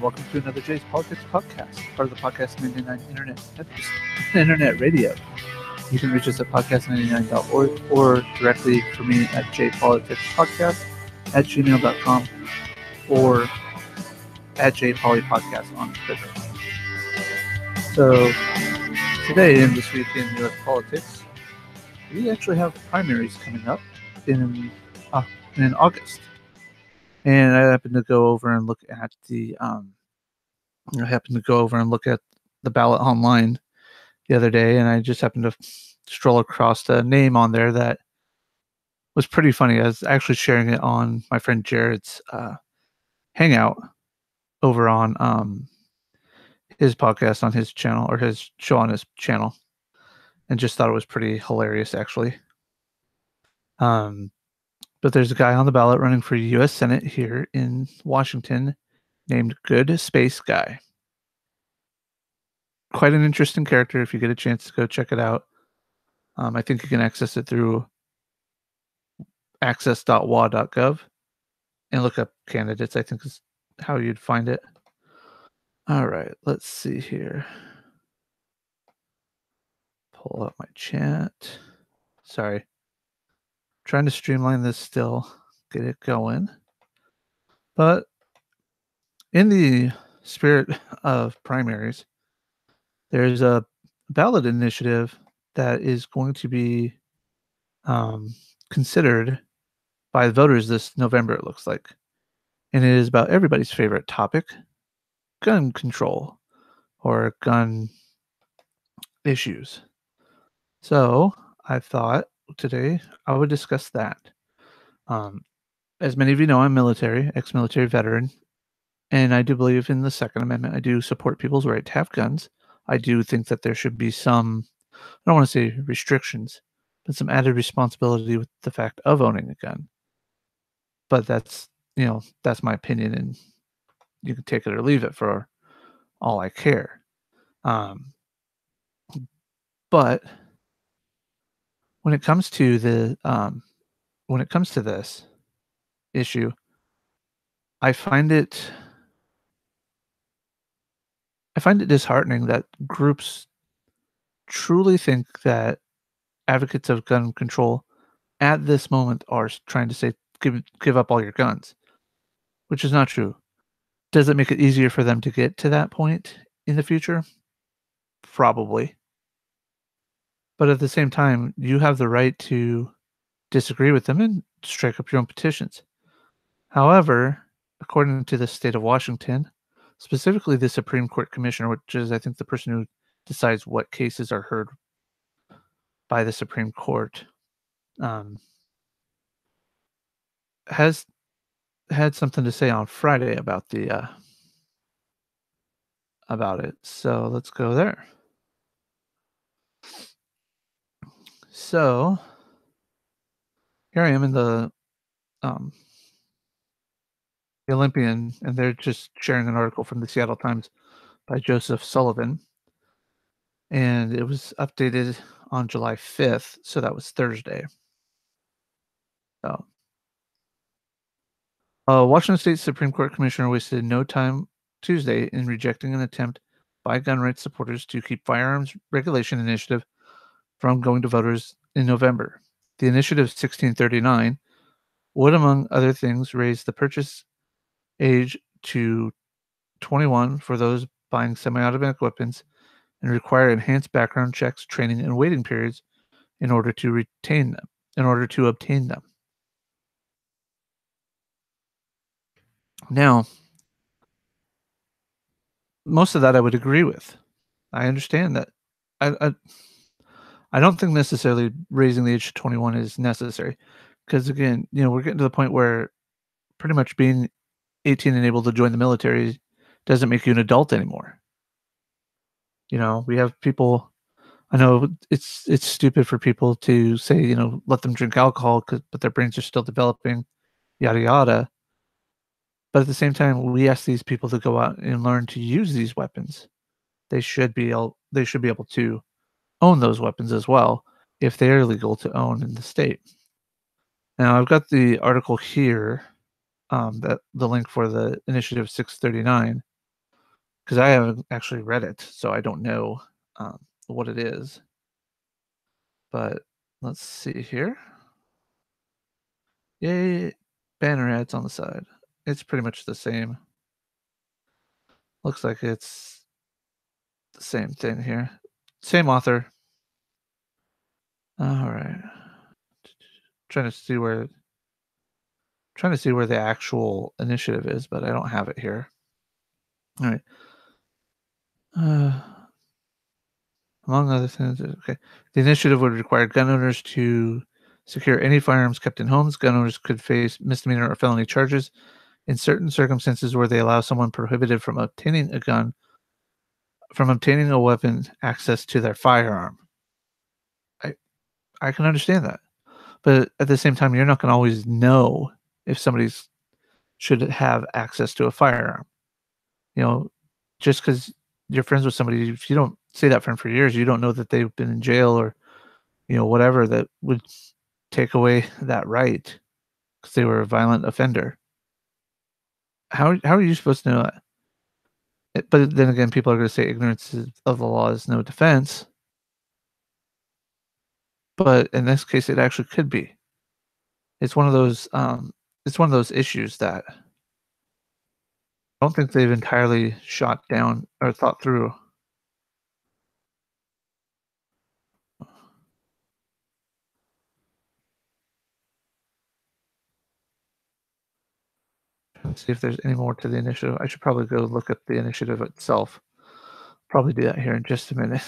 welcome to another Jay's Politics podcast, part of the Podcast 99 Internet Radio. You can reach us at podcast99.org or directly for me at jpoliticspodcast@gmail.com or at jpolypodcast on Twitter. So today in This Week in U.S. Politics, we actually have primaries coming up in August. And I happened to go over and look at the ballot online the other day, and I just happened to stroll across a name on there that was pretty funny. I was actually sharing it on my friend Jared's Hangout over on his podcast on his channel, or his show on his channel, and just thought it was pretty hilarious, actually. But there's a guy on the ballot running for U.S. Senate here in Washington named Good Space Guy. Quite an interesting character. If you get a chance to go check it out, I think you can access it through access.wa.gov and look up candidates. I think is how you'd find it. All right, let's see here. Pull up my chat. Sorry. Trying to streamline this still, get it going. But in the spirit of primaries, there's a ballot initiative that is going to be considered by the voters this November, it looks like. And it is about everybody's favorite topic, gun control or gun issues. So I thought today I would discuss that. As many of you know, I'm military, ex-military veteran, and I do believe in the Second Amendment. I do support people's right to have guns. I do think that there should be some, I don't want to say restrictions, but some added responsibility with the fact of owning a gun. But that's my opinion, and you can take it or leave it for all I care. But when it comes to this issue, I find it disheartening that groups truly think that advocates of gun control at this moment are trying to say give up all your guns, which is not true. Does it make it easier for them to get to that point in the future? Probably. But at the same time, you have the right to disagree with them and strike up your own petitions. However, according to the state of Washington, specifically the Supreme Court Commissioner, which is, I think, the person who decides what cases are heard by the Supreme Court, has had something to say on Friday about about it. So let's go there. So here I am in the Olympian, and they're just sharing an article from the Seattle Times by Joseph Sullivan, and it was updated on July 5th, so that was Thursday. So, Washington State Supreme Court Commissioner wasted no time Tuesday in rejecting an attempt by gun rights supporters to keep firearms regulation initiative from going to voters in November. The initiative 1639 would, among other things, raise the purchase age to 21 for those buying semi-automatic weapons and require enhanced background checks, training, and waiting periods in order to obtain them. Now, most of that I would agree with. I understand that. I don't think necessarily raising the age to 21 is necessary, because again, we're getting to the point where pretty much being 18 and able to join the military doesn't make you an adult anymore. We have people. I know it's stupid for people to say, let them drink alcohol, but their brains are still developing, yada yada. But at the same time, we ask these people to go out and learn to use these weapons. They should be able to own those weapons as well, if they are legal to own in the state. Now, I've got the article here, that the link for the Initiative 639, because I haven't actually read it, so I don't know, what it is, but let's see here. Yay, banner ads on the side. It's pretty much the same. Looks like it's the same thing here. Same author. Alright. Trying to see where the actual initiative is, but I don't have it here. Alright. Uh, among other things, okay. The initiative would require gun owners to secure any firearms kept in homes. Gun owners could face misdemeanor or felony charges in certain circumstances where they allow someone prohibited from obtaining a weapon access to their firearm. I I can understand that. But at the same time, you're not gonna always know if somebody's should have access to a firearm. You know, just because 'cause you're friends with somebody, if you don't see that friend for years, you don't know that they've been in jail or, whatever that would take away that right because they were a violent offender. How are you supposed to know that? But then again, people are gonna say of the law is no defense, but in this case, it actually could be. It's one of those, issues that I don't think they've entirely shot down or thought through. Let's see if there's any more to the initiative. I should probably go look at the initiative itself. Probably do that here in just a minute.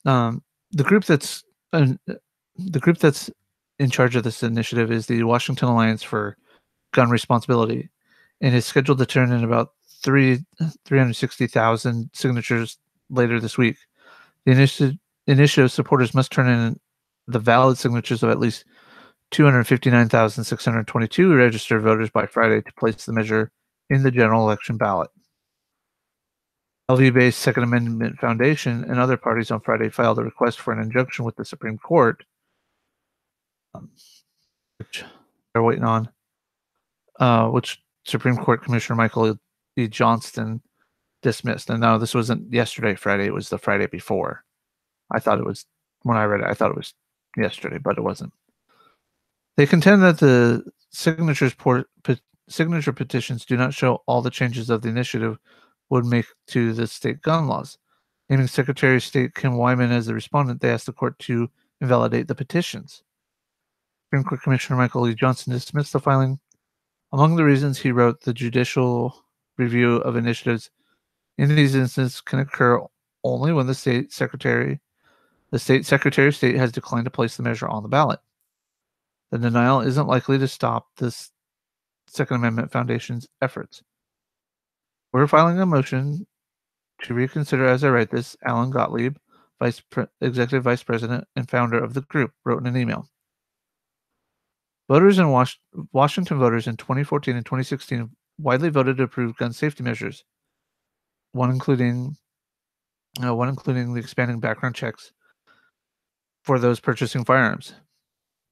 Um, the group that's the group that's in charge of this initiative is the Washington Alliance for Gun Responsibility, and is scheduled to turn in about 360,000 signatures later this week. The initiative supporters must turn in the valid signatures of at least 259,622 registered voters by Friday to place the measure in the general election ballot. LV-based Second Amendment Foundation and other parties on Friday filed a request for an injunction with the Supreme Court, um, which they're waiting on, which Supreme Court Commissioner Michael E. Johnston dismissed. And no, this wasn't yesterday, Friday. It was the Friday before. I thought it was when I read it. I thought it was yesterday, but it wasn't. They contend that the signature petitions do not show all the changes of the initiative would make to the state gun laws. Naming Secretary of State Kim Wyman as the respondent, they asked the court to invalidate the petitions. Supreme Court Commissioner Michael E. Johnson dismissed the filing. Among the reasons he wrote, the judicial review of initiatives in these instances can occur only when the state secretary of state has declined to place the measure on the ballot. The denial isn't likely to stop this Second Amendment Foundation's efforts. We're filing a motion to reconsider as I write this, Alan Gottlieb, Executive Vice President and founder of the group, wrote in an email. Voters in Washington voters in 2014 and 2016 widely voted to approve gun safety measures, one including the expanding background checks for those purchasing firearms.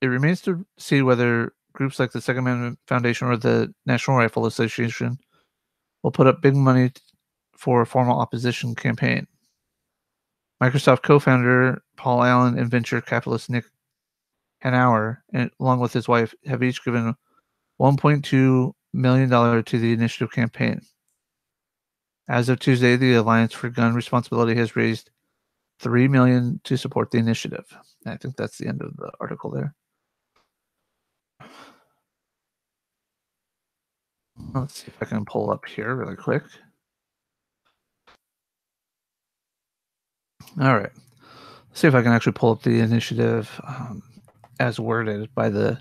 It remains to see whether groups like the Second Amendment Foundation or the National Rifle Association will put up big money for a formal opposition campaign. Microsoft co-founder Paul Allen and venture capitalist Nick Hanauer, along with his wife, have each given $1.2 million to the initiative campaign. As of Tuesday, the Alliance for Gun Responsibility has raised $3 million to support the initiative. I think that's the end of the article there. Let's see if I can pull up here really quick. All right. Let's see if I can actually pull up the initiative as worded by the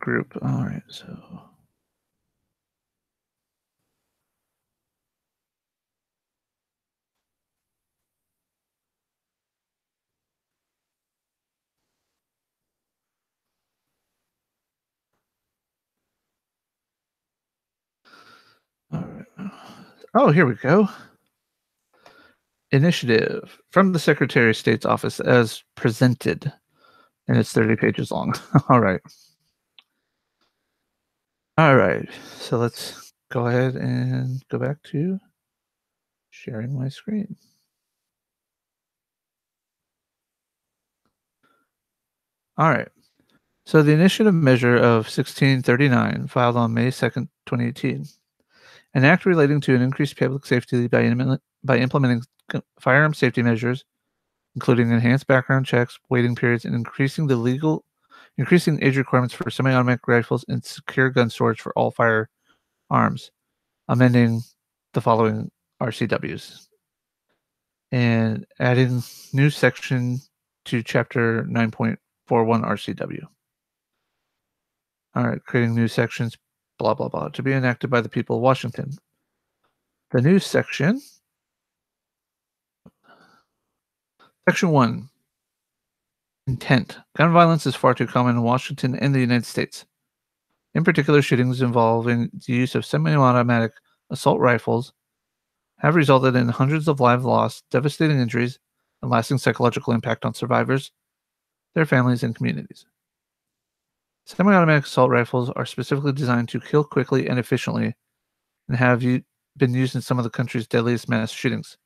group. All right. So. All right. Oh, here we go. Initiative from the Secretary of State's office as presented, and it's 30 pages long. All right. All right. So let's go ahead and go back to sharing my screen. All right. So the initiative measure of 1639, filed on May 2nd, 2018, an act relating to an increased public safety by implementing firearm safety measures, including enhanced background checks, waiting periods, and increasing age requirements for semi-automatic rifles and secure gun storage for all firearms, amending the following RCWs and adding new section to Chapter 9.41 RCW. All right, creating new sections, blah, blah, blah, to be enacted by the people of Washington. The new section, Section 1, intent. Gun violence is far too common in Washington and the United States. In particular, shootings involving the use of semi-automatic assault rifles have resulted in hundreds of lives lost, devastating injuries, and lasting psychological impact on survivors, their families, and communities. Semi-automatic assault rifles are specifically designed to kill quickly and efficiently and have been used in some of the country's deadliest mass shootings,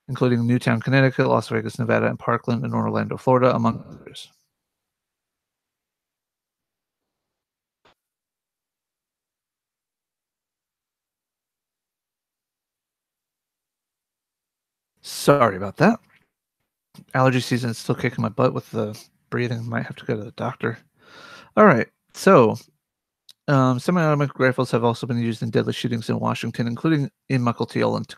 including Newtown, Connecticut, Las Vegas, Nevada, and Parkland and Orlando, Florida, among others. Sorry about that. Allergy season is still kicking my butt with the breathing. Might have to go to the doctor. All right. So, semi-automatic rifles have also been used in deadly shootings in Washington, including in Mukilteo and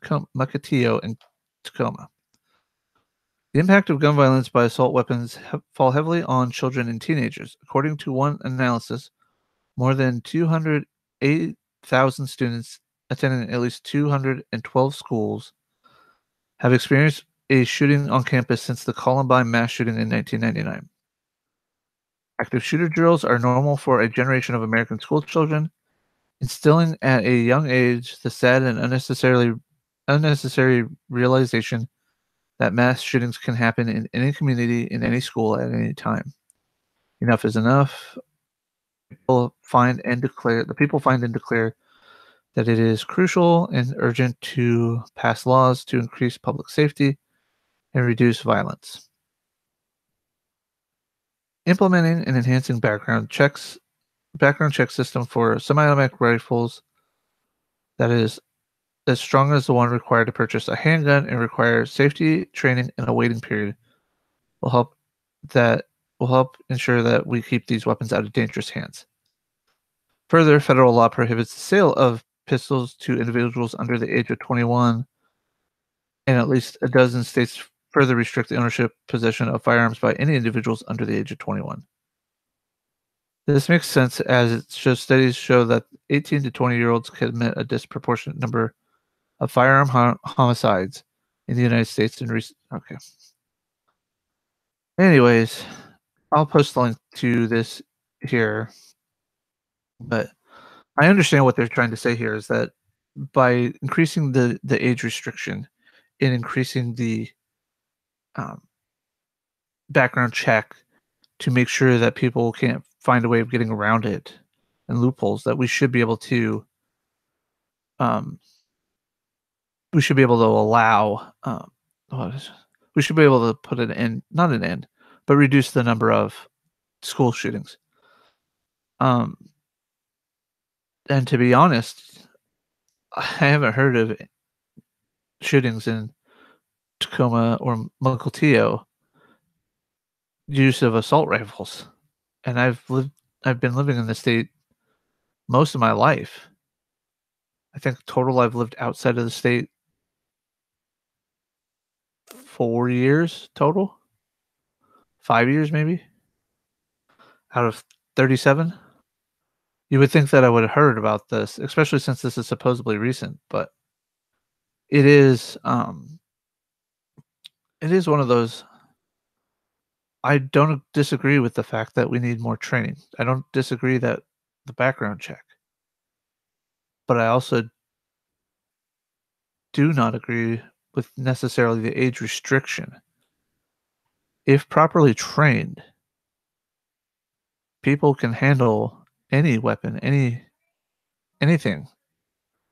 Tacoma. The impact of gun violence by assault weapons fall heavily on children and teenagers. According to one analysis, more than 208,000 students attending at least 212 schools have experienced a shooting on campus since the Columbine mass shooting in 1999. Active shooter drills are normal for a generation of American school children, instilling at a young age the sad and unnecessary realization that mass shootings can happen in any community, in any school, at any time. Enough is enough. The people find and declare that it is crucial and urgent to pass laws to increase public safety and reduce violence. Implementing and enhancing background check system for semi-automatic rifles that is as strong as the one required to purchase a handgun and require safety training and a waiting period will help that will help ensure that we keep these weapons out of dangerous hands. Further, federal law prohibits the sale of pistols to individuals under the age of 21, and at least a dozen states further restrict the ownership possession of firearms by any individuals under the age of 21. This makes sense as studies show that 18 to 20-year-olds commit a disproportionate number of firearm homicides in the United States in recent. Okay. Anyways, I'll post a link to this here, but I understand what they're trying to say here is that by increasing the age restriction and increasing the um, background check to make sure that people can't find a way of getting around it and loopholes, that um, we should be able to allow what is, we should be able to put an end, not an end, but reduce the number of school shootings. Um, and to be honest, I haven't heard of shootings in Tacoma or Mukilteo use of assault rifles, and I've been living in the state most of my life. I think total I've lived outside of the state 4 years total, 5 years maybe out of 37. You would think that I would have heard about this, especially since this is supposedly recent, but it is um it is one of those. I don't disagree with the fact that we need more training. I don't disagree that the background check, but I also do not agree with necessarily the age restriction. If properly trained, people can handle any weapon, any anything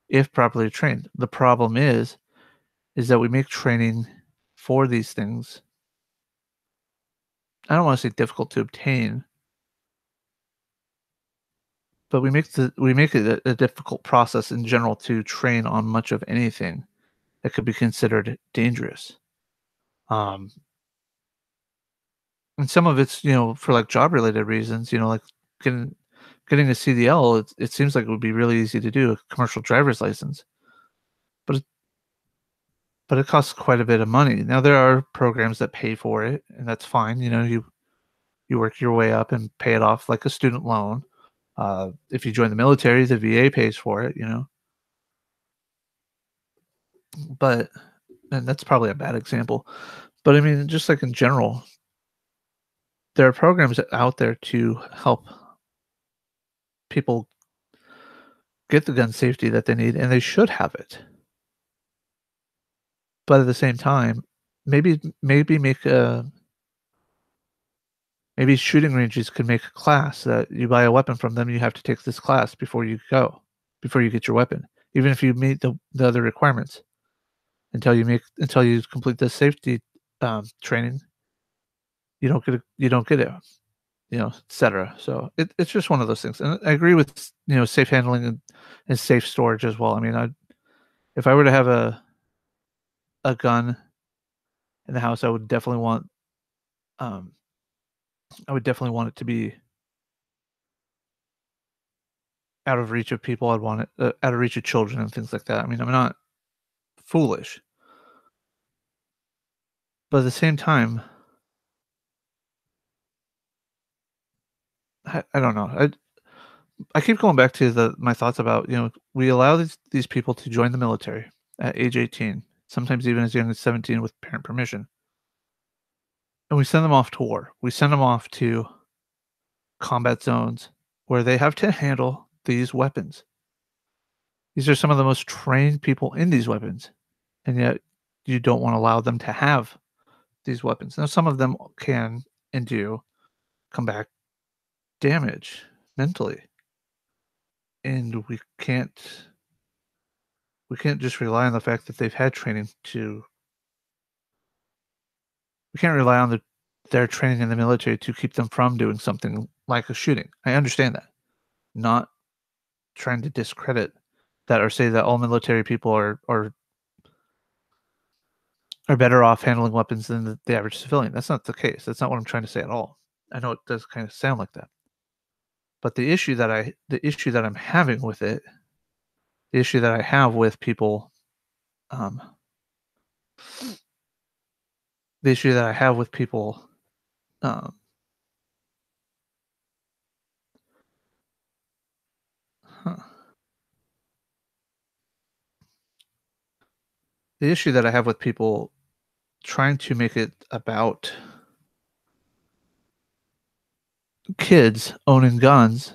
if properly trained. The problem is that we make training for these things, I don't wanna say difficult to obtain, but we make it a difficult process in general to train on much of anything that could be considered dangerous. Um, and some of it's, for, like, job-related reasons, like getting getting a CDL, it seems like it would be really easy to do, a commercial driver's license, but it costs quite a bit of money. Now there are programs that pay for it, and that's fine, you work your way up and pay it off like a student loan. If you join the military, the VA pays for it, but and that's probably a bad example. But I mean, just like in general, there are programs out there to help people get the gun safety that they need, and they should have it. But at the same time, maybe make a maybe shooting ranges could make a class that you buy a weapon from them, you have to take this class before you get your weapon, even if you meet the other requirements. Until you complete the safety, training, you don't get it, etcetera. So it's just one of those things, and I agree with, safe handling and safe storage as well. I mean, if I were to have a gun in the house, um, I would definitely want it to be out of reach of people. I'd want it, out of reach of children and things like that. I mean, I'm not foolish, but at the same time, I don't know. I keep going back to my thoughts about, we allow these people to join the military at age 18, sometimes even as young as 17 with parent permission, and we send them off to war. We send them off to combat zones where they have to handle these weapons. These are some of the most trained people in these weapons, and yet you don't wanna allow them to have these weapons. Now some of them can and do come back damaged mentally, and we can't just rely on the fact that they've had training to we can't rely on their training in the military to keep them from doing something like a shooting. I understand that. Not trying to discredit that or say that all military people are better off handling weapons than the average civilian. That's not the case. That's not what I'm trying to say at all. I know it does kind of sound like that. But the issue that I'm having with it, the issue that I have with people, um, the issue that I have with people, um, huh, the issue that I have with people trying to make it about kids owning guns,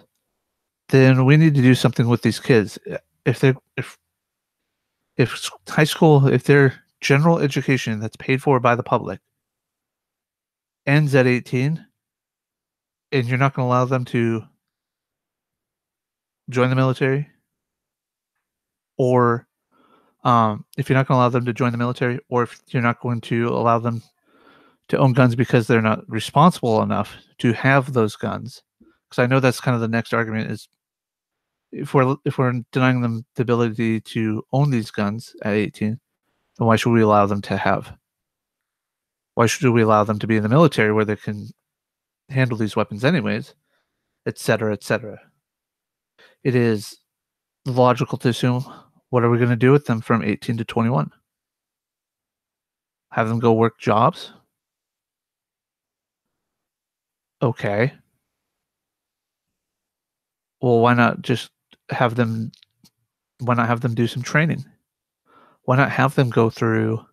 then we need to do something with these kids. If they're if high school, if their general education that's paid for by the public ends at 18, and you're not going to allow them to join the military, or if you're not going to allow them to join the military, or if you're not going to allow them to own guns because they're not responsible enough to have those guns, because I know that's kind of the next argument is if we're denying them the ability to own these guns at 18, then why should we allow them to be in the military where they can handle these weapons anyways, etc., etc. It is logical to assume, what are we going to do with them from 18 to 21? Have them go work jobs? Okay. Well, have them why not have them do some training? Why not have them go through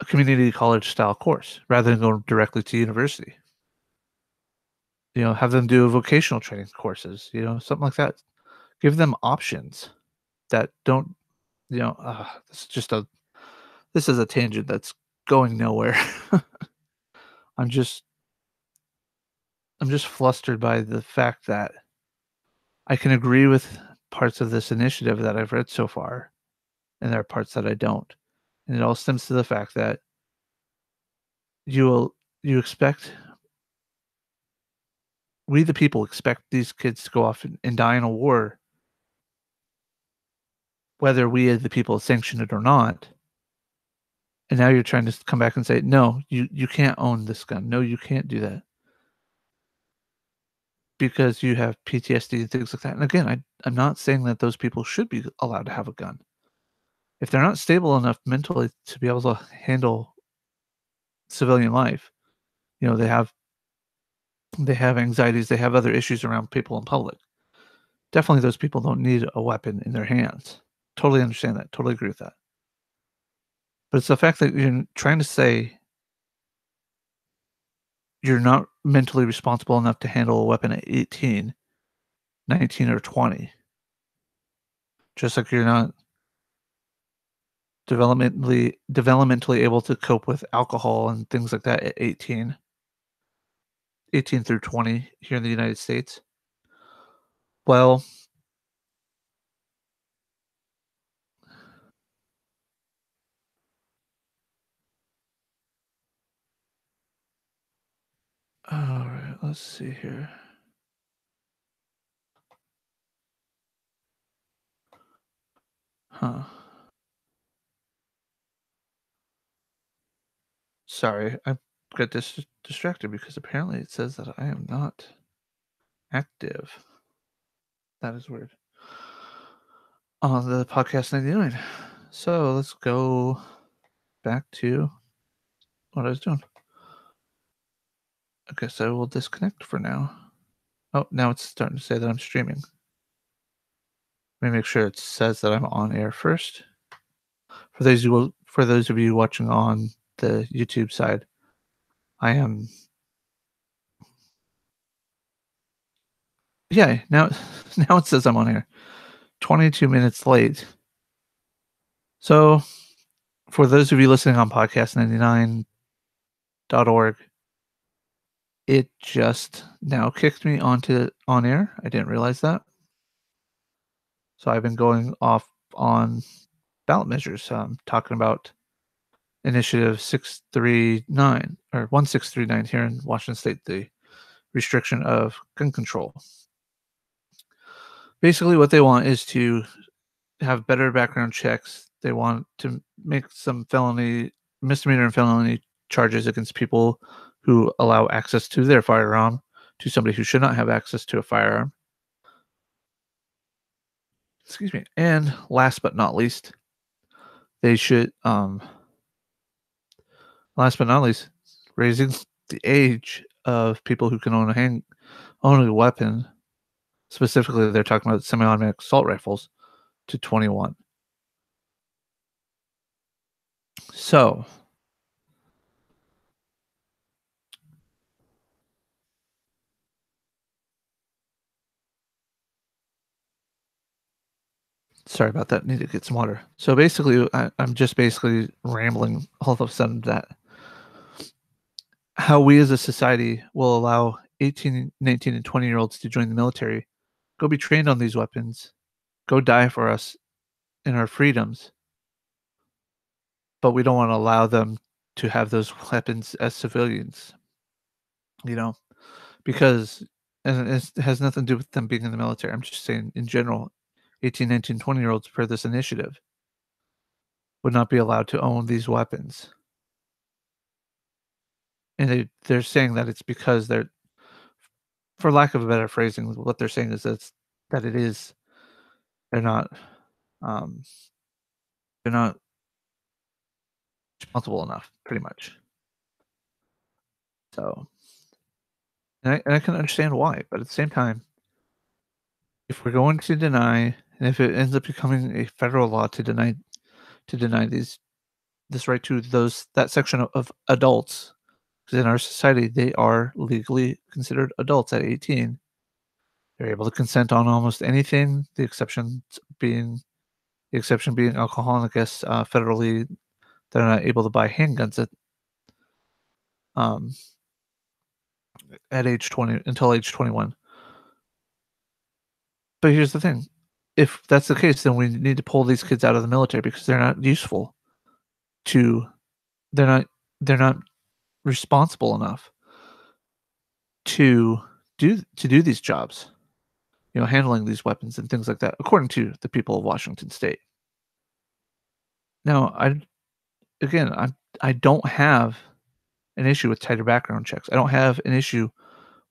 a community college style course rather than go directly to university? Have them do vocational training courses, something like that. Give them options that don't, this is a tangent that's going nowhere. I'm just I'm just flustered by the fact that I can agree with parts of this initiative that I've read so far, and there are parts that I don't. And it all stems to the fact that you will you expect we the people expect these kids to go off and die in a war, whether we as the people sanction it or not. And now you're trying to come back and say, "No, you can't own this gun. No, you can't do that because you have PTSD and things like that." And again, I'm not saying that those people should be allowed to have a gun. If they're not stable enough mentally to be able to handle civilian life, they have anxieties, they have other issues around people in public. Definitely those people don't need a weapon in their hands. Totally understand that. Totally agree with that. But it's the fact that you're trying to say you're not mentally responsible enough to handle a weapon at 18, 19, or 20. Just like you're not developmentally able to cope with alcohol and things like that at 18 through 20 here in the United States. Well, alright, let's see here. Huh. Sorry, I got distracted because apparently it says that I am not active. That is weird. On the podcast 99. So let's go back to what I was doing. I guess I will disconnect for now. Oh, now it's starting to say that I'm streaming. Let me make sure it says that I'm on air first. For those of you watching on the YouTube side, I am. Yeah, now now it says I'm on air. 22 minutes late. So for those of you listening on podcast99.org, it just now kicked me onto on air. I didn't realize that. So I've been going off on ballot measures, talking about Initiative 639 or 1639 here in Washington State, the restriction of gun control. Basically, what they want is to have better background checks. They want to make some misdemeanor and felony charges against people who allow access to their firearm to somebody who should not have access to a firearm. Excuse me. And last but not least, they should, last but not least, raising the age of people who can own a weapon. Specifically, they're talking about semi-automatic assault rifles to 21. So, sorry about that. Need to get some water. So basically, I'm just basically rambling all of a sudden that how we as a society will allow 18, 19, and 20-year-olds to join the military, go be trained on these weapons, go die for us and our freedoms, but we don't want to allow them to have those weapons as civilians, you know, because and it has nothing to do with them being in the military. I'm just saying in general, 18, 19, 20-year-olds per this initiative would not be allowed to own these weapons. And they're saying that it's because they're, for lack of a better phrasing, what they're saying is that it is they're not um, they're not responsible enough, pretty much. So, and I can understand why, but at the same time, if we're going to deny, and if it ends up becoming a federal law to deny this right to that section of adults, because in our society they are legally considered adults at 18. They're able to consent on almost anything. Being the exception being alcohol, and I guess federally they're not able to buy handguns um, at age 20 until age 21. But here's the thing. If that's the case, then we need to pull these kids out of the military because they're not useful to they're not they're not responsible enough to do these jobs, handling these weapons and things like that, according to the people of Washington State. Now, I don't have an issue with tighter background checks. I don't have an issue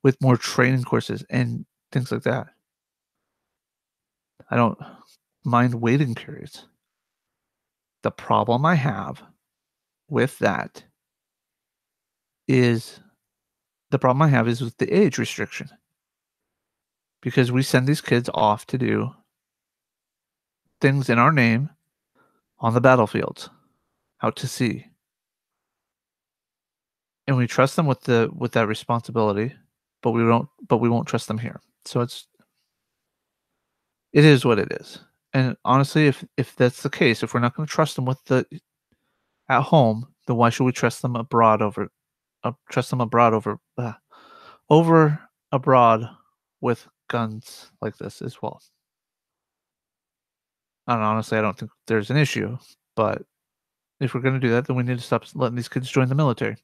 with more training courses and things like that. I don't mind waiting periods. The problem I have with that is with the age restriction because we send these kids off to do things in our name on the battlefields, out to sea, and we trust them with that responsibility, but we won't trust them here. So it is what it is. And honestly, if that's the case, if we're not going to trust them with the at home, then why should we trust them abroad over abroad with guns like this as well? And honestly, I don't think there's an issue, but if we're going to do that, then we need to stop letting these kids join the military.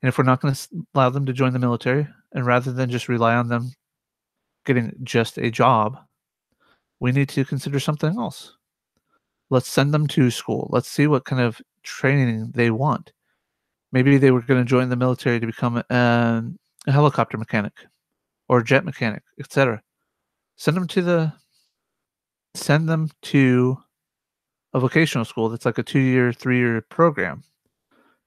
And if we're not going to allow them to join the military, and rather than just rely on them getting just a job, we need to consider something else. Let's send them to school. Let's see what kind of training they want. Maybe they were going to join the military to become a helicopter mechanic or a jet mechanic, etc. Send them to a vocational school that's like a 2-year, 3-year program.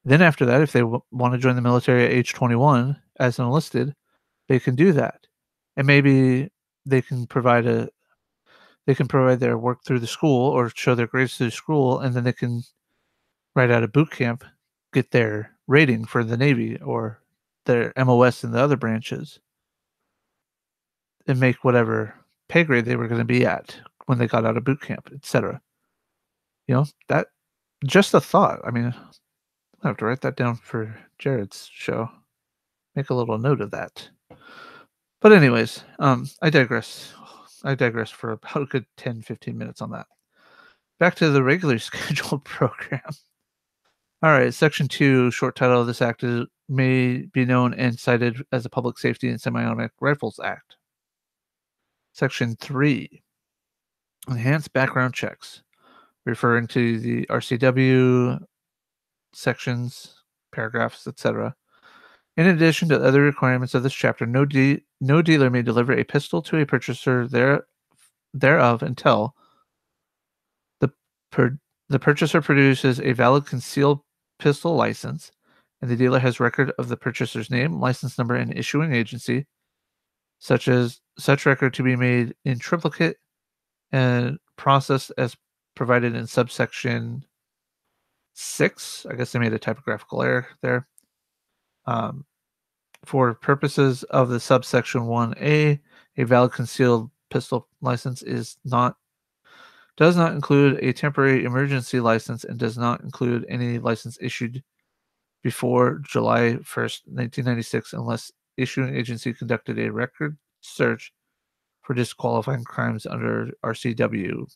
Then after that, if they want to join the military at age 21 as an enlisted, they can do that. And maybe they can provide their work through the school or show their grades through school, and then they can, right out of boot camp, get their rating for the Navy or their MOS in the other branches and make whatever pay grade they were going to be at when they got out of boot camp, etc. That just a thought. I mean, I have to write that down for Jared's show. Make a little note of that. But anyways, I digress. I digress for about a good 10, 15 minutes on that. Back to the regularly scheduled program. All right, Section 2, short title of this act may be known and cited as a Public Safety and Semi-Automatic Rifles Act. Section 3, enhanced background checks, referring to the RCW sections, paragraphs, etc. In addition to other requirements of this chapter, no dealer may deliver a pistol to a purchaser thereof until the purchaser produces a valid concealed pistol license, and the dealer has record of the purchaser's name, license number, and issuing agency, such record to be made in triplicate and processed as provided in subsection 6. I guess they made a typographical error there. For purposes of the subsection 1A, a valid concealed pistol license does not include a temporary emergency license and does not include any license issued before July 1st, 1996, unless issuing agency conducted a record search for disqualifying crimes under RCW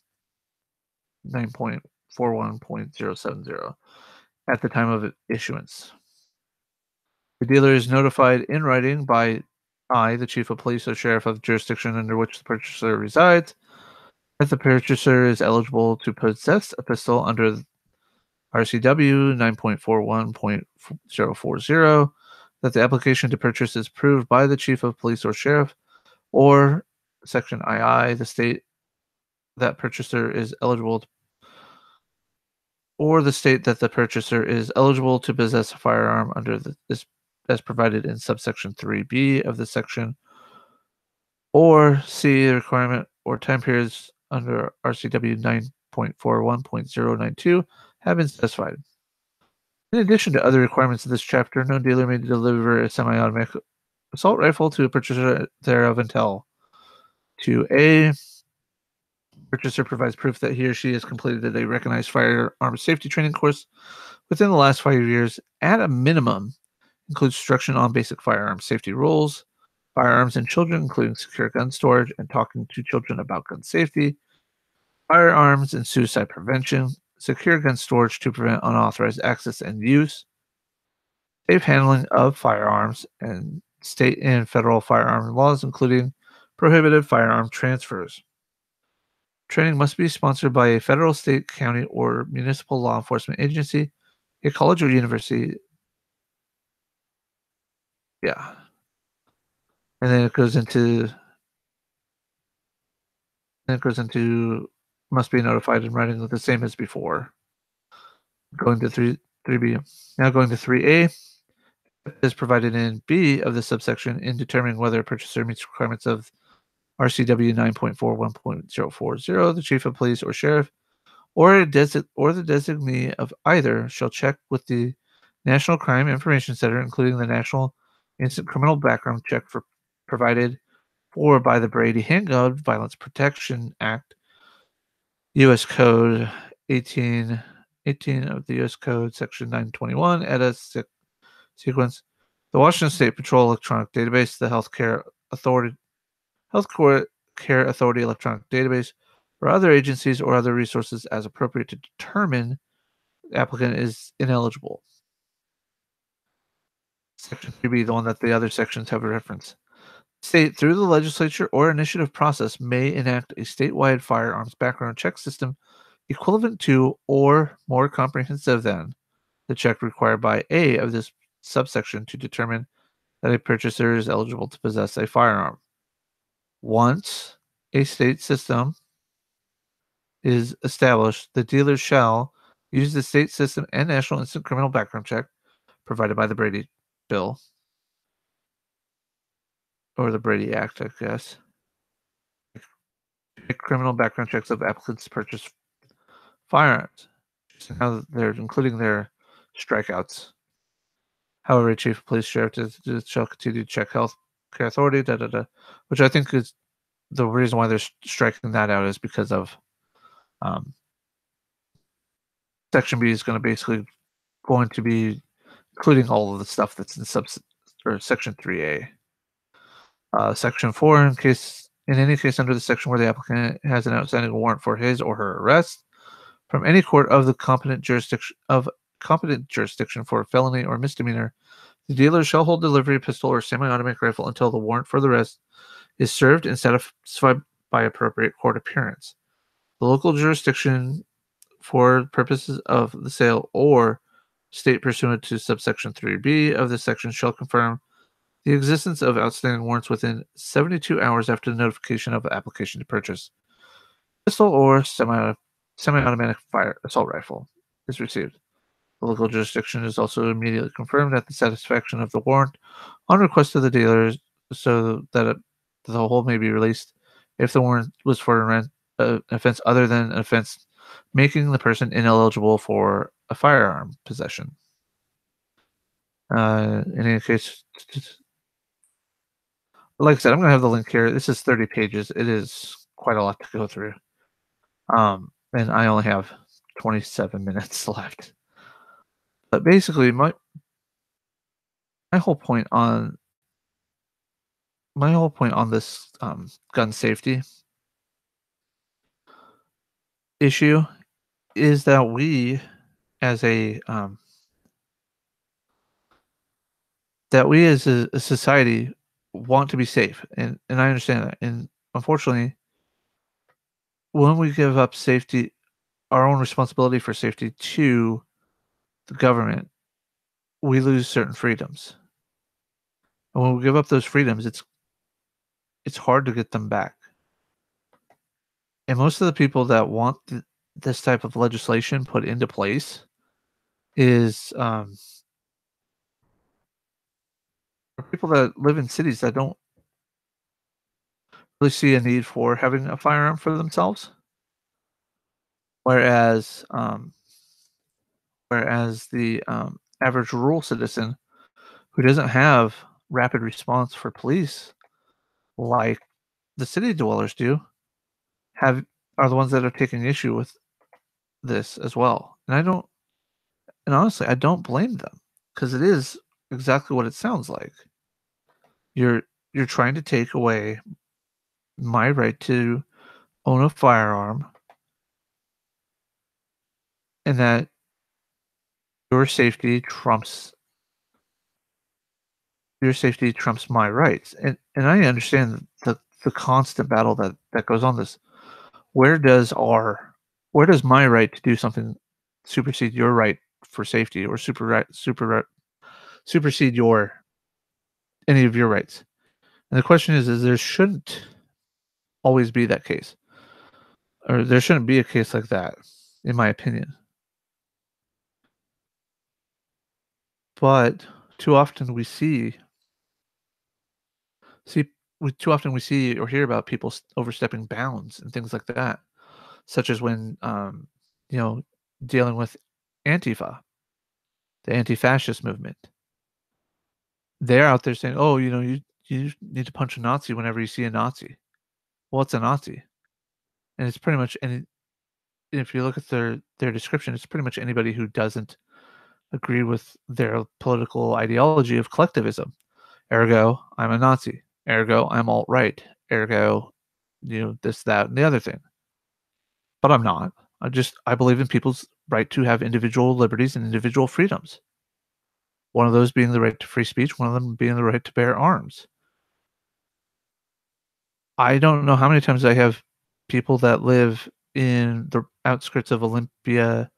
9.41.070 at the time of issuance. The dealer is notified in writing by the chief of police or sheriff of the jurisdiction under which the purchaser resides that the purchaser is eligible to possess a pistol under RCW 9.41.040, that the application to purchase is approved by the chief of police or sheriff, or Section II, the state that purchaser is eligible the state that the purchaser is eligible to possess a firearm under this as provided in subsection 3B of this section, or C, the requirement or time periods under RCW 9.41.092 have been specified. In addition to other requirements of this chapter, no dealer may deliver a semi-automatic assault rifle to a purchaser thereof until 2A, purchaser provides proof that he or she has completed a recognized firearm safety training course within the last 5 years, at a minimum, includes instruction on basic firearm safety rules, firearms and children, including secure gun storage and talking to children about gun safety, firearms and suicide prevention, secure gun storage to prevent unauthorized access and use, safe handling of firearms, and state and federal firearm laws, including prohibited firearm transfers. Training must be sponsored by a federal, state, county, or municipal law enforcement agency, a college or university. Yeah. And then it goes into must be notified in writing the same as before. Going to 3B. Now going to 3A is provided in B of the subsection in determining whether a purchaser meets requirements of RCW 9.41.040. The chief of police or sheriff or the designee of either shall check with the National Crime Information Center, including the National Instant Criminal Background Check for provided for by the Brady Handgun Violence Protection Act, U.S. Code 1818 of the U.S. Code, Section 921, at a sequence. The Washington State Patrol Electronic Database, the Health Care Authority Electronic Database, or other agencies or other resources as appropriate to determine the applicant is ineligible. Section 3B, the one that the other sections have a reference. State, through the legislature or initiative process, may enact a statewide firearms background check system equivalent to or more comprehensive than the check required by A of this subsection to determine that a purchaser is eligible to possess a firearm. Once a state system is established, the dealer shall use the state system and national instant criminal background check provided by the Brady Bill or the Brady Act, I guess. Make criminal background checks of applicants to purchase firearms. Now they're including their strikeouts. However, a chief of police sheriff shall continue to check health care authority, which I think is the reason why they're striking that out is because of Section B is going to be including all of the stuff that's in Section 3A. Section 4, in any case under the section where the applicant has an outstanding warrant for his or her arrest from any court of the competent jurisdiction for a felony or misdemeanor, the dealer shall hold delivery of pistol or semi-automatic rifle until the warrant for the arrest is served and satisfied by appropriate court appearance. The local jurisdiction for purposes of the sale or state pursuant to subsection 3B of this section shall confirm the existence of outstanding warrants within 72 hours after the notification of the application to purchase pistol or semi-automatic fire assault rifle is received. The local jurisdiction is also immediately confirmed at the satisfaction of the warrant on request of the dealer so that the whole may be released if the warrant was for an offense other than an offense making the person ineligible for a firearm possession. In any case, like I said, I'm going to have the link here. This is 30 pages. It is quite a lot to go through. And I only have 27 minutes left. But basically, my whole point on this gun safety issue is that we as a society want to be safe, and I understand that. And unfortunately, when we give up safety, our own responsibility for safety to the government, we lose certain freedoms. And when we give up those freedoms, it's hard to get them back. And most of the people that want this type of legislation put into place is people that live in cities that don't really see a need for having a firearm for themselves. Whereas the average rural citizen who doesn't have rapid response for police like the city dwellers do are the ones that are taking issue with this as well. And honestly, I don't blame them because it is exactly what it sounds like. you're trying to take away my right to own a firearm and that your safety trumps my rights. And I understand the constant battle that goes on this. Where does our where does my right to do something supersede your right for safety or supersede your any of your rights? And the question is there shouldn't always be that case, or there shouldn't be a case like that, in my opinion. But too often we see too often we see or hear about people overstepping bounds and things like that, such as when you know dealing with Antifa, the anti-fascist movement. They're out there saying, "Oh, you need to punch a Nazi whenever you see a Nazi." Well, what's a Nazi? And it's pretty much any if you look at their description, it's pretty much anybody who doesn't agree with their political ideology of collectivism. Ergo, I'm a Nazi. Ergo, I'm alt-right. Ergo, this, that, and the other thing. But I'm not. I believe in people's right to have individual liberties and individual freedoms. One of those being the right to free speech, one of them being the right to bear arms. I don't know how many times I have people that live in the outskirts of Olympia,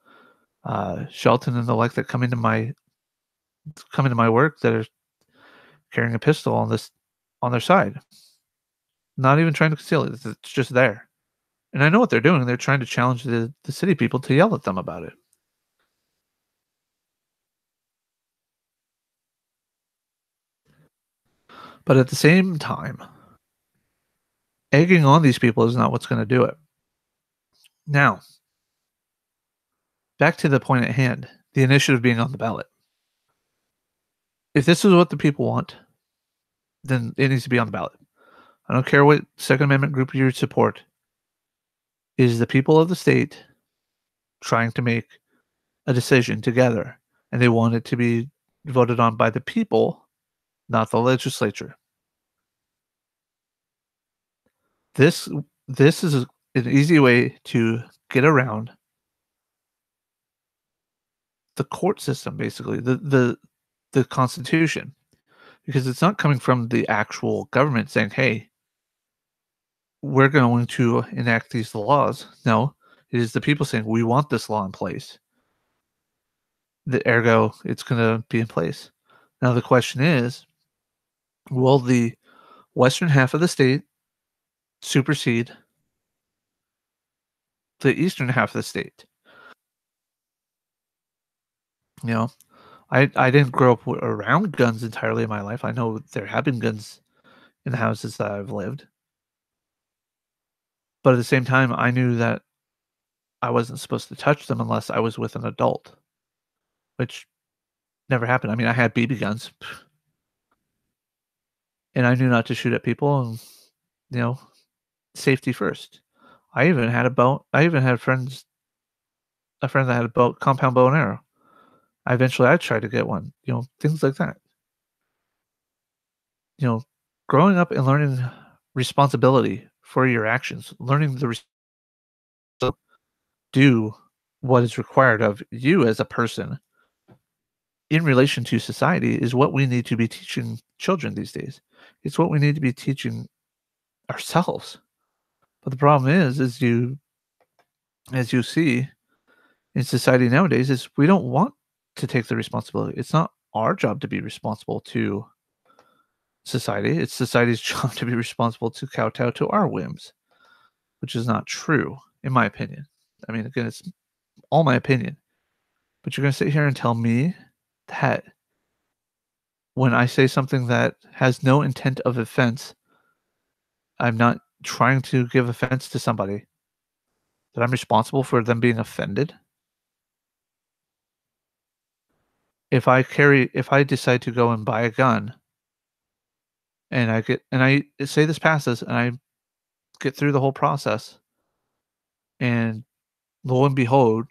Shelton, and the like that come into my work that are carrying a pistol on their side, not even trying to conceal it. It's just there, and I know what they're doing. They're trying to challenge the city people to yell at them about it. But at the same time, egging on these people is not what's going to do it. Now, back to the point at hand, the initiative being on the ballot. If this is what the people want, then it needs to be on the ballot. I don't care what Second Amendment group you support. Is the people of the state trying to make a decision together, and they want it to be voted on by the people, not the legislature. This this is an easy way to get around the court system, basically, the Constitution, because it's not coming from the actual government saying, "Hey, we're going to enact these laws." No, it is the people saying, "We want this law in place." The ergo, it's gonna be in place. Now the question is, will the western half of the state supersede the eastern half of the state? You know, I didn't grow up around guns entirely in my life. I know there have been guns in the houses that I've lived, but at the same time, I knew that I wasn't supposed to touch them unless I was with an adult, which never happened. I mean, I had BB guns, and I knew not to shoot at people, and you know, safety first. I even had a friend that had a compound bow and arrow. I tried to get one. Things like that. You know, growing up and learning responsibility for your actions, learning do what is required of you as a person in relation to society is what we need to be teaching children these days. It's what we need to be teaching ourselves. But the problem is as you see in society nowadays, is we don't want to take the responsibility. It's not our job to be responsible to society. It's society's job to be responsible to kowtow to our whims, which is not true, in my opinion. I mean, again, it's all my opinion. But you're going to sit here and tell me that when I say something that has no intent of offense, I'm not trying to give offense to somebody, that I'm responsible for them being offended? If I decide to go and buy a gun and I say this passes and I get through the whole process and lo and behold,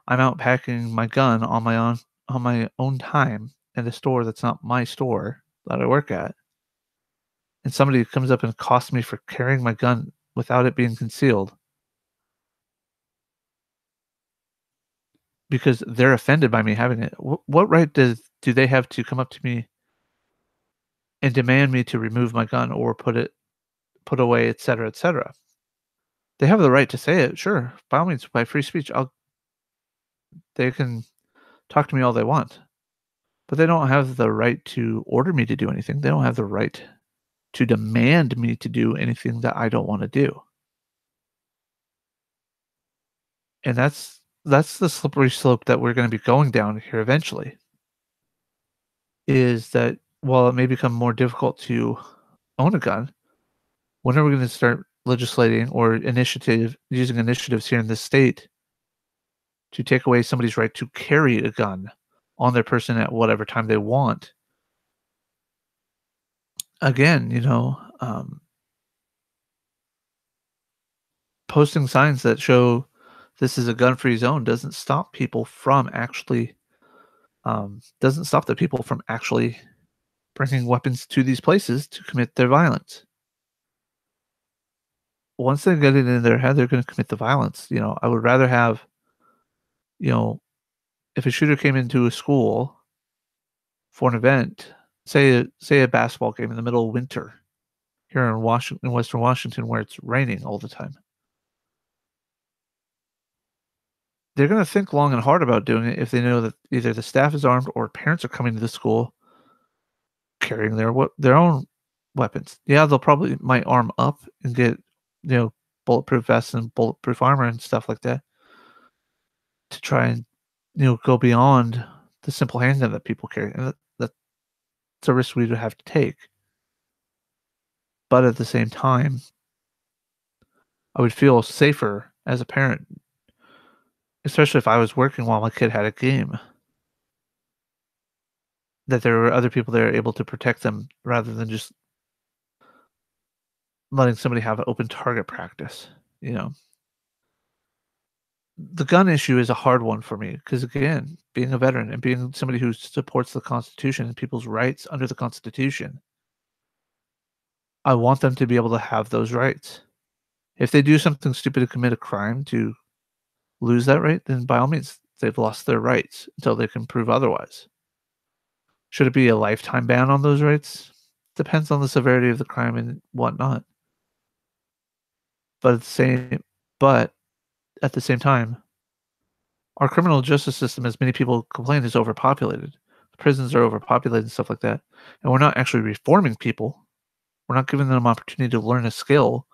I'm out packing my gun on my own time at a store that's not my store that I work at. and somebody comes up and accosts me for carrying my gun without it being concealed because they're offended by me having it, what right do they have to come up to me and demand me to remove my gun or put away, etcetera, etcetera? They have the right to say it, sure, by all means, by free speech, they can talk to me all they want, but they don't have the right to order me to do anything. They don't have the right to demand me to do anything that I don't wanna do, and that's the slippery slope that we're gonna be going down here eventually, is that while it may become more difficult to own a gun, when are we gonna start legislating or using initiatives here in this state to take away somebody's right to carry a gun on their person at whatever time they want? Again, posting signs that show this is a gun-free zone doesn't stop the people from actually bringing weapons to these places to commit their violence. Once they get it in their head, they're gonna commit the violence. I would rather have, you know, if a shooter came into a school for an event, say a basketball game in the middle of winter here in Western Washington, where it's raining all the time, they're gonna think long and hard about doing it if they know that either the staff is armed or parents are coming to the school carrying their own weapons. Yeah, they'll probably might arm up and get, bulletproof vests and bulletproof armor and stuff like that to try and, go beyond the simple handgun that people carry, and that's a risk we would have to take. But at the same time, I would feel safer as a parent, especially if I was working while my kid had a game, that there were other people there able to protect them rather than just letting somebody have an open target practice, you know? The gun issue is a hard one for me because, again, being a veteran and being somebody who supports the Constitution and people's rights under the Constitution, I want them to be able to have those rights. If they do something stupid to commit a crime to lose that right, then by all means, they've lost their rights until they can prove otherwise. Should it be a lifetime ban on those rights? Depends on the severity of the crime and whatnot. But at the same but at the same time, our criminal justice system, as many people complain, is overpopulated. Prisons are overpopulated and stuff like that, and we're not actually reforming people. We're not giving them an opportunity to learn a skill,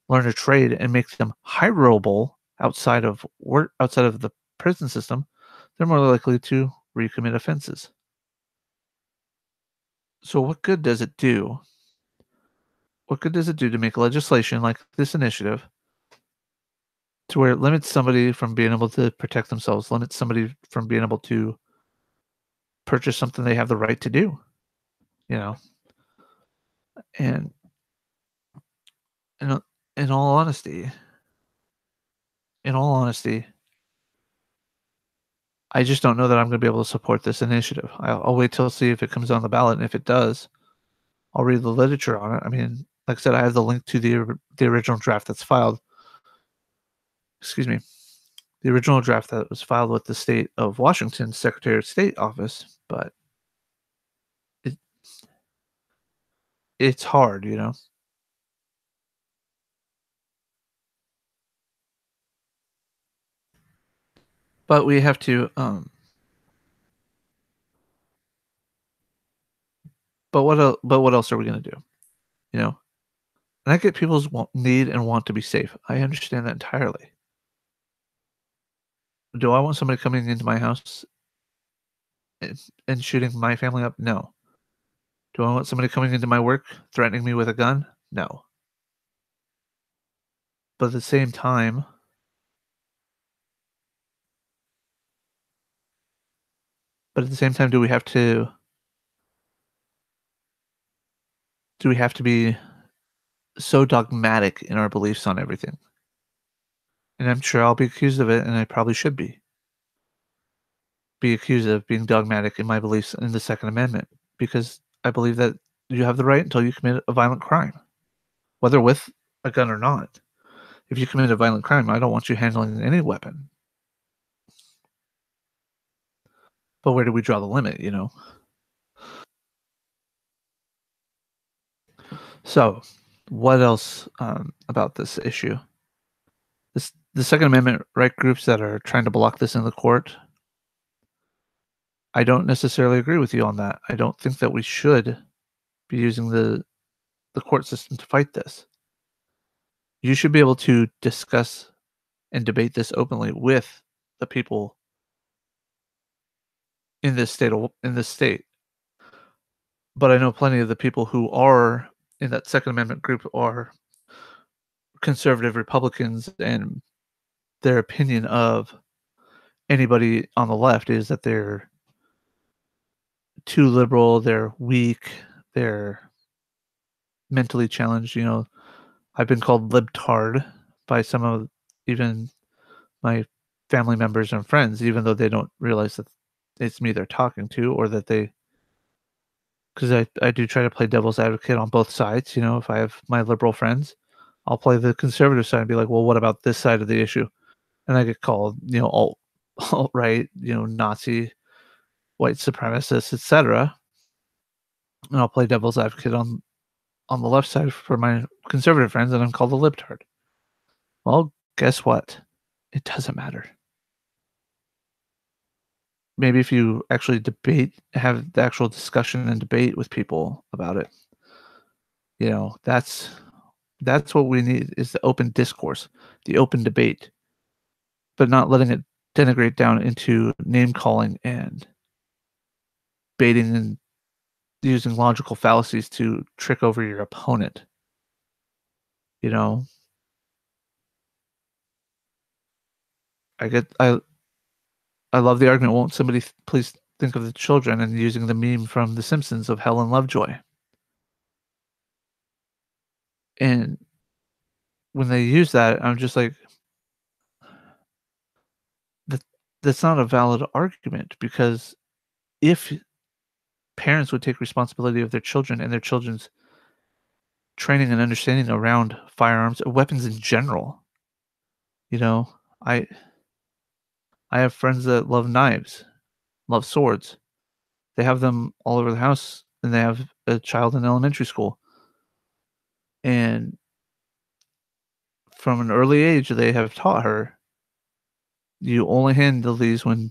learn a trade, and make them hireable outside of the prison system. They're more likely to recommit offenses. So what good does it do? What good does it do to make legislation like this initiative to where it limits somebody from being able to protect themselves, limits somebody from being able to purchase something they have the right to do, you know? And in in all honesty in all honesty, I just don't know that I'm gonna be able to support this initiative. I'll wait till see if it comes on the ballot, and if it does, I'll read the literature on it. I mean, like I said, I have the link to the original draft that's filed, excuse me, the original draft that was filed with the state of Washington Secretary of State office, but it it's hard, you know? But we have to, but what else are we gonna do, you know? And I get people's need and want to be safe. I understand that entirely. Do I want somebody coming into my house and shooting my family up? No. Do I want somebody coming into my work threatening me with a gun? No. But at the same time do we have to be so dogmatic in our beliefs on everything? And I'm sure I'll be accused of it, and I probably should be accused of being dogmatic in my beliefs in the Second Amendment because I believe that You have the right until you commit a violent crime, whether with a gun or not. If you commit a violent crime, I don't want you handling any weapon. But where do we draw the limit, you know? So, what else about this issue? The Second Amendment right groups that are trying to block this in the court, I don't necessarily agree with you on that. I don't think that we should be using the court system to fight this. You should be able to discuss and debate this openly with the people in this state. But I know plenty of the people who are in that Second Amendment group are conservative Republicans, and their opinion of anybody on the left is that they're too liberal, they're weak, they're mentally challenged. You know, I've been called libtard by some of even my family members and friends, even though they don't realize that it's me they're talking to, or that they, because I do try to play devil's advocate on both sides. You know, if I have my liberal friends, I'll play the conservative side and be like, well, what about this side of the issue? And I get called, you know, alt right, you know, Nazi, white supremacist, etc. And I'll play devil's advocate on the left side for my conservative friends, and I'm called a libtard. Well, guess what? It doesn't matter. Maybe if you actually have the actual discussion and debate with people about it, you know, that's what we need is the open discourse, the open debate, but not letting it denigrate down into name calling and baiting and using logical fallacies to trick over your opponent. You know, I get I love the argument. Won't somebody please think of the children, and using the meme from The Simpsons of Helen Lovejoy. And when they use that, I'm just like, that that's not a valid argument, because if parents would take responsibility of their children and their children's training and understanding around firearms, weapons in general, you know, I I have friends that love knives, love swords. They have them all over the house, and they have a child in elementary school. And from an early age, they have taught her, you only handle these when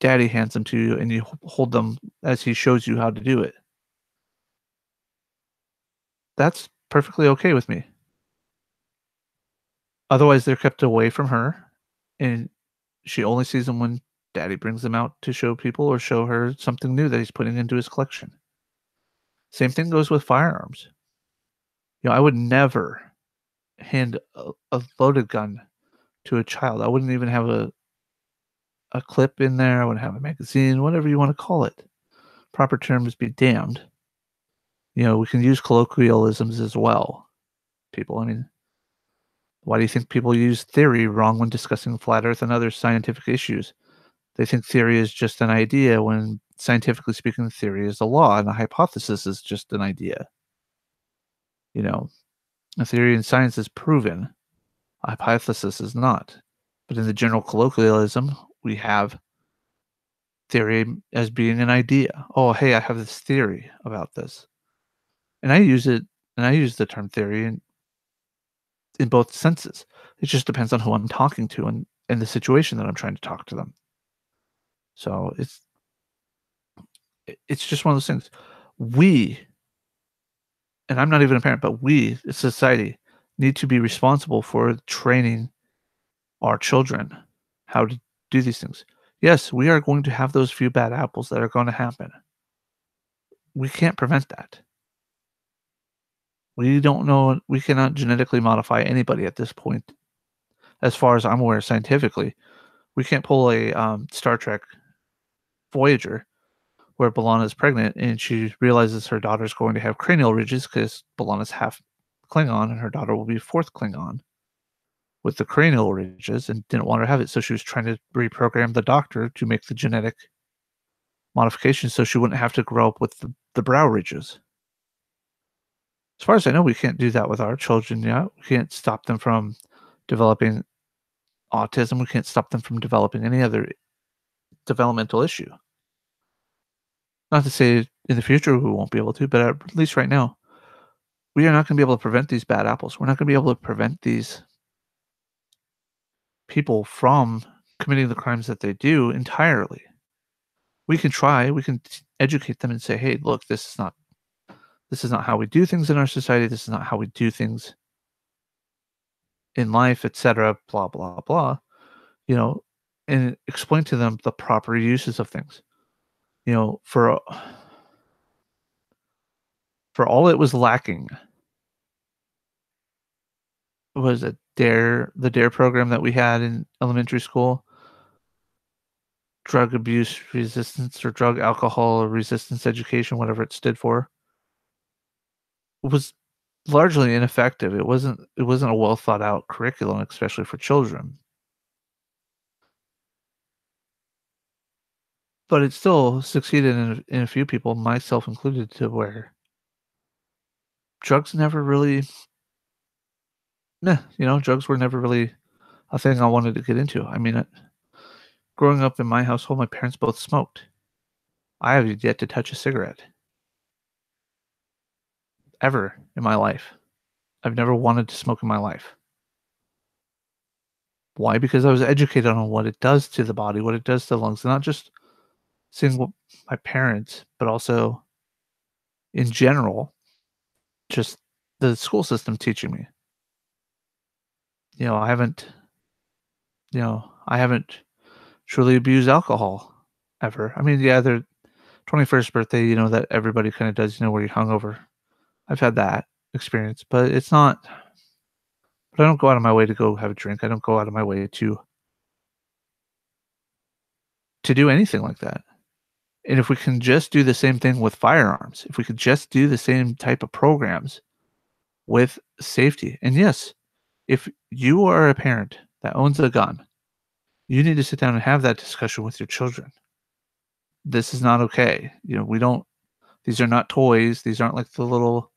daddy hands them to you, and you hold them as he shows you how to do it. That's perfectly okay with me. Otherwise, they're kept away from her, and she only sees them when daddy brings them out to show people or show her something new that he's putting into his collection. Same thing goes with firearms. You know, I would never hand a loaded gun to a child. I wouldn't even have a clip in there. I wouldn't have a magazine, whatever you want to call it. Proper terms be damned. You know, we can use colloquialisms as well. People, I mean, why do you think people use theory wrong when discussing flat earth and other scientific issues? They think theory is just an idea when scientifically speaking, theory is a law and a hypothesis is just an idea. You know, a theory in science is proven, a hypothesis is not. But in the general colloquialism, we have theory as being an idea. Oh, hey, I have this theory about this. And I use it, and I use the term theory in both senses. It just depends on who I'm talking to and the situation that I'm trying to talk to them. So it's just one of those things. We, and I'm not even a parent, but we, as society, need to be responsible for training our children how to do these things. Yes, we are going to have those few bad apples that are going to happen. We can't prevent that. We don't know. We cannot genetically modify anybody at this point, as far as I'm aware, scientifically. We can't pull a Star Trek Voyager where B'Elanna is pregnant and she realizes her daughter's going to have cranial ridges because B'Elanna's half Klingon and her daughter will be fourth Klingon with the cranial ridges, and didn't want her to have it. So she was trying to reprogram the doctor to make the genetic modification so she wouldn't have to grow up with the brow ridges. As far as I know, we can't do that with our children yet. We can't stop them from developing autism. We can't stop them from developing any other developmental issue. Not to say in the future we won't be able to, but at least right now, we are not gonna be able to prevent these bad apples. We're not gonna be able to prevent these people from committing the crimes that they do entirely. We can try, we can educate them and say, "Hey, look, this is not how we do things in our society. This is not how we do things in life, etc." Blah blah blah. You know, and explain to them the proper uses of things. You know, for all it was lacking was the DARE program that we had in elementary school, drug abuse resistance or drug alcohol resistance education, whatever it stood for, was largely ineffective. It wasn't a well thought out curriculum, especially for children. But it still succeeded in a few people, myself included, to where drugs never really drugs were never really a thing I wanted to get into. I mean, growing up in my household, my parents both smoked. I have yet to touch a cigarette ever in my life. I've never wanted to smoke in my life. Why? Because I was educated on what it does to the body, what it does to the lungs, and not just seeing what my parents, but also in general, just the school system teaching me. You know, I haven't, I haven't truly abused alcohol ever. I mean, yeah, their 21st birthday, that everybody kind of does, where you're hungover. I've had that experience, but it's not, but I don't go out of my way to go have a drink. I don't go out of my way to do anything like that. And if we can just do the same thing with firearms, if we could just do the same type of programs with safety. And yes, if you are a parent that owns a gun, you need to sit down and have that discussion with your children. This is not okay. We don't, these are not toys. These aren't like the little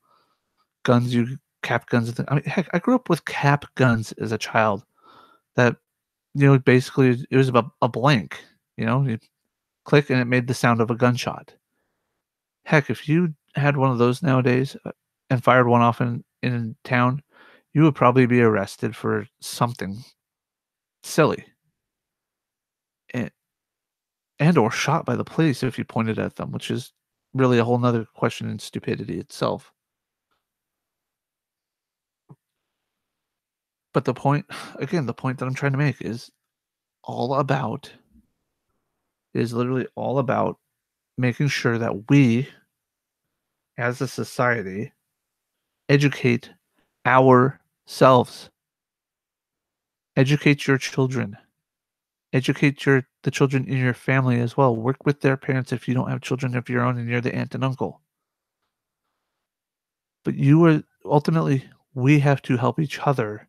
guns cap guns. And I mean, heck, I grew up with cap guns as a child that, basically it was about a blank, you click and it made the sound of a gunshot. Heck, if you had one of those nowadays and fired one off in town, you would probably be arrested for something silly and, or shot by the police if you pointed at them, which is really a whole nother question in stupidity itself. But the point, again, the point that I'm trying to make all about is literally all about making sure that we, as a society, educate ourselves, educate your children, educate the children in your family as well. Work with their parents if you don't have children of your own and you're the aunt and uncle. But ultimately, we have to help each other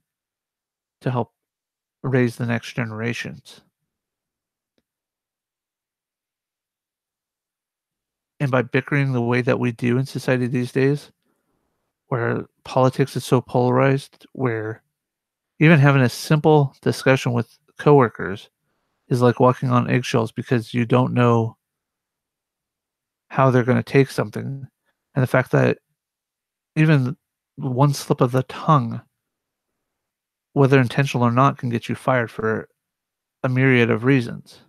to help raise the next generations. And by bickering the way that we do in society these days, where politics is so polarized, where even having a simple discussion with coworkers is like walking on eggshells because you don't know how they're going to take something. And the fact that even one slip of the tongue, whether intentional or not, can get you fired for a myriad of reasons,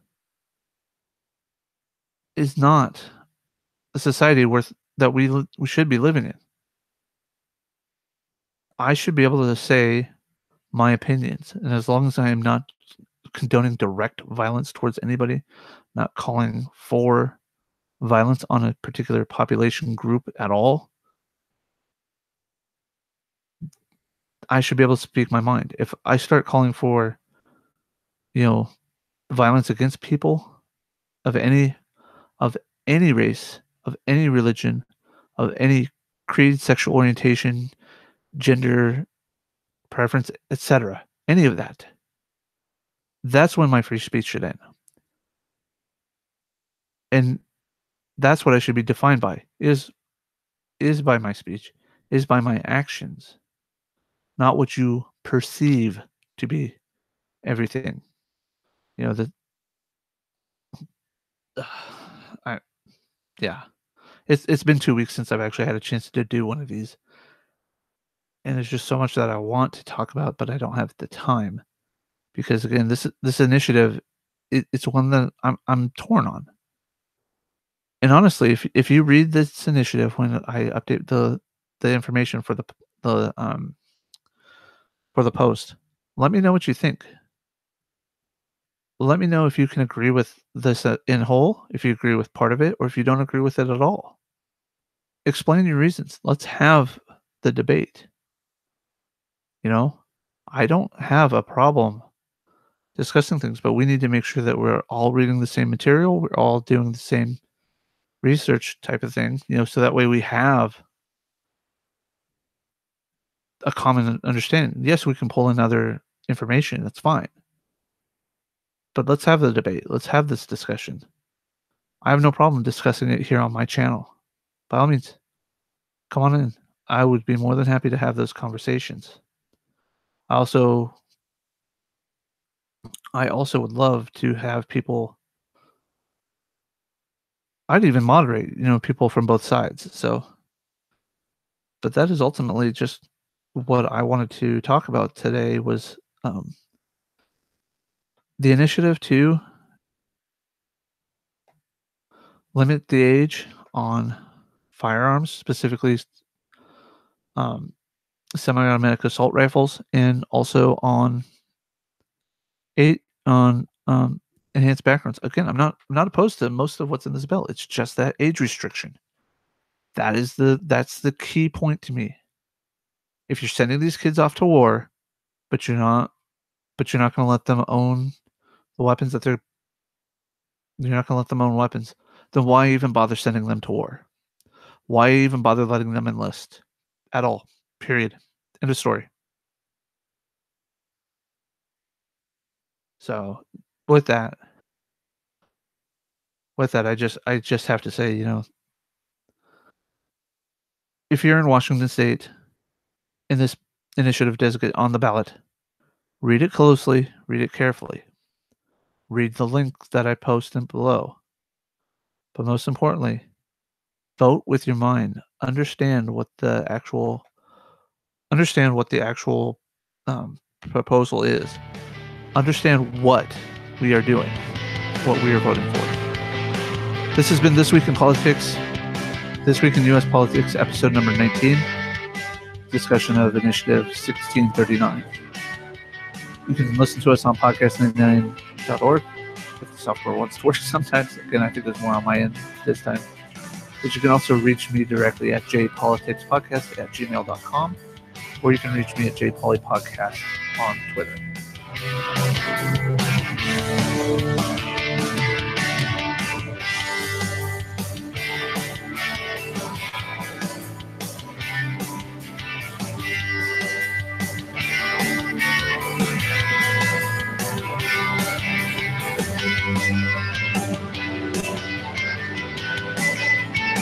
is not a society worth that we should be living in. I should be able to say my opinions, and as long as I am not condoning direct violence towards anybody, not calling for violence on a particular population group at all, I should be able to speak my mind. If I start calling for, you know, violence against people of any of any race, of any religion, of any creed, sexual orientation, gender preference, etc., any of that, that's when my free speech should end. And that's what I should be defined by, is by my speech, is by my actions, not what you perceive to be everything. You know, the I yeah. It's been 2 weeks since I've actually had a chance to do one of these, and there's just so much that I want to talk about, but I don't have the time because, again, this initiative, it's one that I'm torn on. And honestly, if you read this initiative when I update the information the, um for the post, let me know what you think. Let me know if you can agree with this, in whole, if you agree with part of it, or if you don't agree with it at all. Explain your reasons. Let's have the debate, you know? I don't have a problem discussing things, but we need to make sure that we're all reading the same material, we're all doing the same research type of thing, so that way we have a common understanding. Yes, we can pull in other information, that's fine. But let's have the debate. Let's have this discussion. I have no problem discussing it here on my channel. By all means, come on in. I would be more than happy to have those conversations. I also I also would love to have people. I'd even moderate, people from both sides. So, but that is ultimately just what I wanted to talk about today was, um, the initiative to limit the age on firearms, specifically, um, semi-automatic assault rifles, and also on enhanced backgrounds. Again, I'm not opposed to most of what's in this bill. It's just that age restriction. That's the key point to me. If you're sending these kids off to war, but you're not gonna let them own the weapons that you're not gonna let them own weapons, then why even bother sending them to war? Why even bother letting them enlist at all? Period. End of story. So, with that I just have to say, if you're in Washington State and this initiative does get on the ballot, read it closely, read it carefully. Read the link that I post in below. But most importantly, vote with your mind. Understand what the actual um, proposal is. Understand what we are doing, what we are voting for. This has been This Week in Politics, This Week in U.S. Politics, episode number 19, discussion of Initiative 1639. You can listen to us on podcast99.org if the software wants to work sometimes. Again, I think there's more on my end this time. But you can also reach me directly at jpoliticspodcast@gmail.com, or you can reach me at jpolypodcast on Twitter.